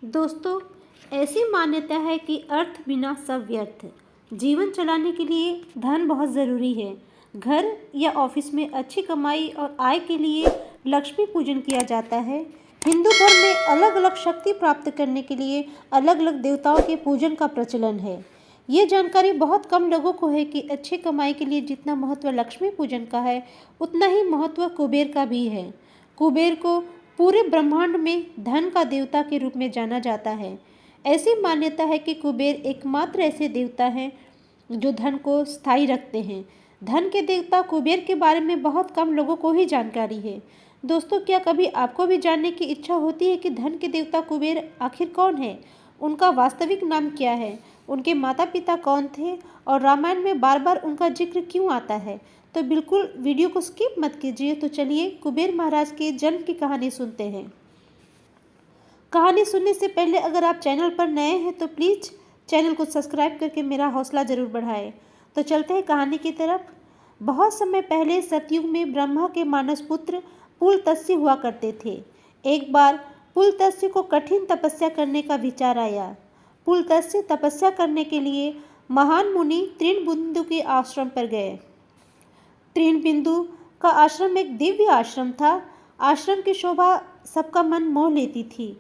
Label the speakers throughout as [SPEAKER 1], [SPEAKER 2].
[SPEAKER 1] दोस्तों, ऐसी मान्यता है कि अर्थ बिना सब व्यर्थ। जीवन चलाने के लिए धन बहुत ज़रूरी है। घर या ऑफिस में अच्छी कमाई और आय के लिए लक्ष्मी पूजन किया जाता है। हिंदू धर्म में अलग अलग शक्ति प्राप्त करने के लिए अलग अलग देवताओं के पूजन का प्रचलन है। ये जानकारी बहुत कम लोगों को है कि अच्छी कमाई के लिए जितना महत्व लक्ष्मी पूजन का है, उतना ही महत्व कुबेर का भी है। कुबेर को पूरे ब्रह्मांड में धन का देवता के रूप में जाना जाता है। ऐसी मान्यता है कि कुबेर एकमात्र ऐसे देवता हैं जो धन को स्थायी रखते हैं। धन के देवता कुबेर के बारे में बहुत कम लोगों को ही जानकारी है। दोस्तों, क्या कभी आपको भी जानने की इच्छा होती है कि धन के देवता कुबेर आखिर कौन है? उनका वास्तविक नाम क्या है? उनके माता पिता कौन थे और रामायण में बार बार उनका जिक्र क्यों आता है? तो बिल्कुल वीडियो को स्किप मत कीजिए। तो चलिए कुबेर महाराज के जन्म की कहानी सुनते हैं। कहानी सुनने से पहले अगर आप चैनल पर नए हैं तो प्लीज़ चैनल को सब्सक्राइब करके मेरा हौसला ज़रूर बढ़ाएं। तो चलते हैं कहानी की तरफ। बहुत समय पहले सतयुग में ब्रह्मा के मानस पुत्र पुलत्स्य हुआ करते थे। एक बार पुलत्स्य को कठिन तपस्या करने का विचार आया। पुलत्स्य तपस्या करने के लिए महान मुनि तृणबिंदु के आश्रम पर गए। तृणबिंदु का आश्रम एक दिव्य आश्रम था। आश्रम की शोभा सबका मन मोह लेती थी।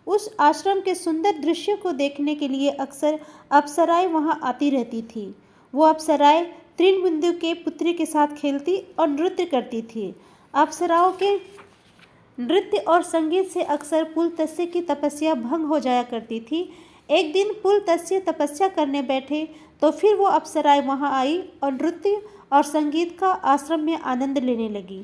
[SPEAKER 1] उस आश्रम के सुंदर दृश्य को देखने के लिए अक्सर अप्सराएं वहां आती रहती थी। वो अप्सराएं तृणबिंदु के पुत्री के साथ खेलती और नृत्य करती थी। अप्सराओं के नृत्य और संगीत से अक्सर पुलत्स्य की तपस्या भंग हो जाया करती थी। एक दिन पुलत्स्य तपस्या करने बैठे तो फिर वो अप्सराएं वहां आई और नृत्य और संगीत का आश्रम में आनंद लेने लगी।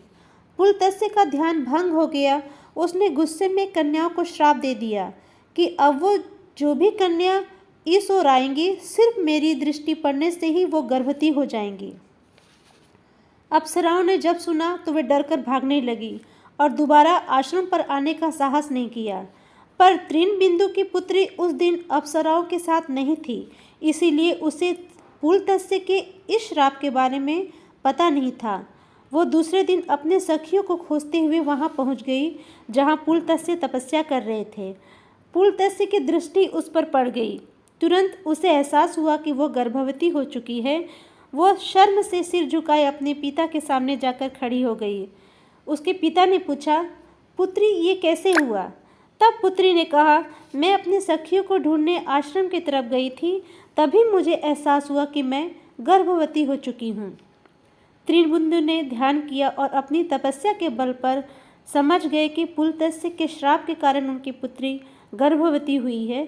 [SPEAKER 1] पुलत्स्य का ध्यान भंग हो गया। उसने गुस्से में कन्याओं को श्राप दे दिया कि अब वो जो भी कन्या इस ओर आएंगी, सिर्फ मेरी दृष्टि पड़ने से ही वो गर्भवती हो जाएंगी। अप्सराओं ने जब सुना तो वे डरकर भागने लगी और दोबारा आश्रम पर आने का साहस नहीं किया। पर तृणबिंदु की पुत्री उस दिन अप्सराओं के साथ नहीं थी, इसीलिए उसे पुलत्स्य के इस श्राप के बारे में पता नहीं था। वो दूसरे दिन अपने सखियों को खोजते हुए वहां पहुंच गई जहां पुलत्स्य तपस्या कर रहे थे। पुलत्स्य की दृष्टि उस पर पड़ गई। तुरंत उसे एहसास हुआ कि वो गर्भवती हो चुकी है। वो शर्म से सिर झुकाए अपने पिता के सामने जाकर खड़ी हो गई। उसके पिता ने पूछा, पुत्री ये कैसे हुआ? तब पुत्री ने कहा, मैं अपनी सखियों को ढूंढने आश्रम की तरफ गई थी, तभी मुझे एहसास हुआ कि मैं गर्भवती हो चुकी हूँ। तृणबिंदु ने ध्यान किया और अपनी तपस्या के बल पर समझ गए कि पुलत्स्य के श्राप के कारण उनकी पुत्री गर्भवती हुई है।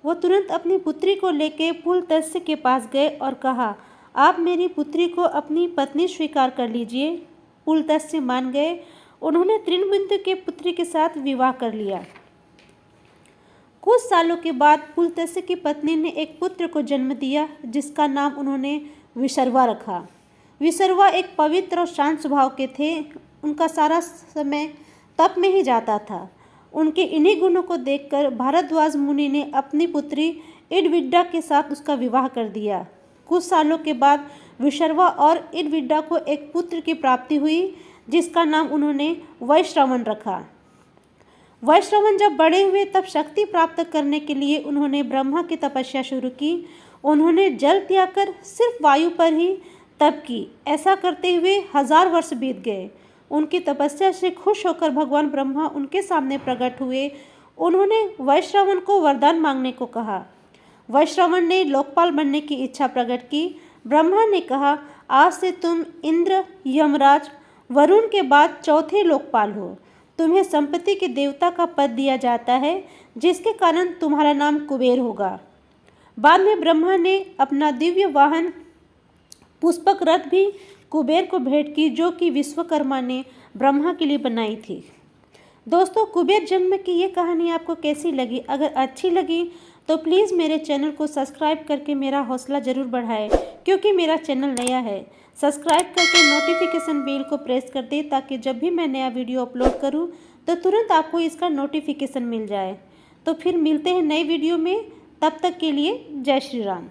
[SPEAKER 1] वो तुरंत अपनी पुत्री को लेकर पुलत्स्य के पास गए और कहा, आप मेरी पुत्री को अपनी पत्नी स्वीकार कर लीजिए। पुलत्स्य मान गए। उन्होंने तृणबिंदु के पुत्री के साथ विवाह कर लिया। कुछ सालों के बाद पुलत्स्य की पत्नी ने एक पुत्र को जन्म दिया, जिसका नाम उन्होंने विसर्वा रखा। विसर्वा एक पवित्र और शांत स्वभाव के थे। उनका सारा समय तप में ही जाता था। उनके इन्हीं गुणों को देखकर भारद्वाज मुनि ने अपनी पुत्री इडविड्डा के साथ उसका विवाह कर दिया। कुछ सालों के बाद विसर्वा और इडविड्डा को एक पुत्र की प्राप्ति हुई, जिसका नाम उन्होंने वैश्रवण रखा। वैश्रवण जब बड़े हुए तब शक्ति प्राप्त करने के लिए उन्होंने ब्रह्मा की तपस्या शुरू की। उन्होंने जल त्याग कर सिर्फ वायु पर ही तप की। ऐसा करते हुए 1000 वर्ष बीत गए। उनकी तपस्या से खुश होकर भगवान ब्रह्मा उनके सामने प्रकट हुए। उन्होंने वैश्रवण को वरदान मांगने को कहा। वैश्रवण ने लोकपाल बनने की इच्छा प्रकट की। ब्रह्मा ने कहा, आज से तुम इंद्र, यमराज, वरुण के बाद चौथे लोकपाल हो। तुम्हें संपत्ति के देवता का पद दिया जाता है, जिसके कारण तुम्हारा नाम कुबेर होगा। बाद में ब्रह्मा ने अपना दिव्य वाहन पुष्पक रथ भी कुबेर को भेंट की, जो कि विश्वकर्मा ने ब्रह्मा के लिए बनाई थी। दोस्तों, कुबेर जन्म की ये कहानी आपको कैसी लगी? अगर अच्छी लगी तो प्लीज़ मेरे चैनल को सब्सक्राइब करके मेरा हौसला ज़रूर बढ़ाएं, क्योंकि मेरा चैनल नया है। सब्सक्राइब करके नोटिफिकेशन बेल को प्रेस कर दें, ताकि जब भी मैं नया वीडियो अपलोड करूं तो तुरंत आपको इसका नोटिफिकेशन मिल जाए। तो फिर मिलते हैं नई वीडियो में। तब तक के लिए जय श्री राम।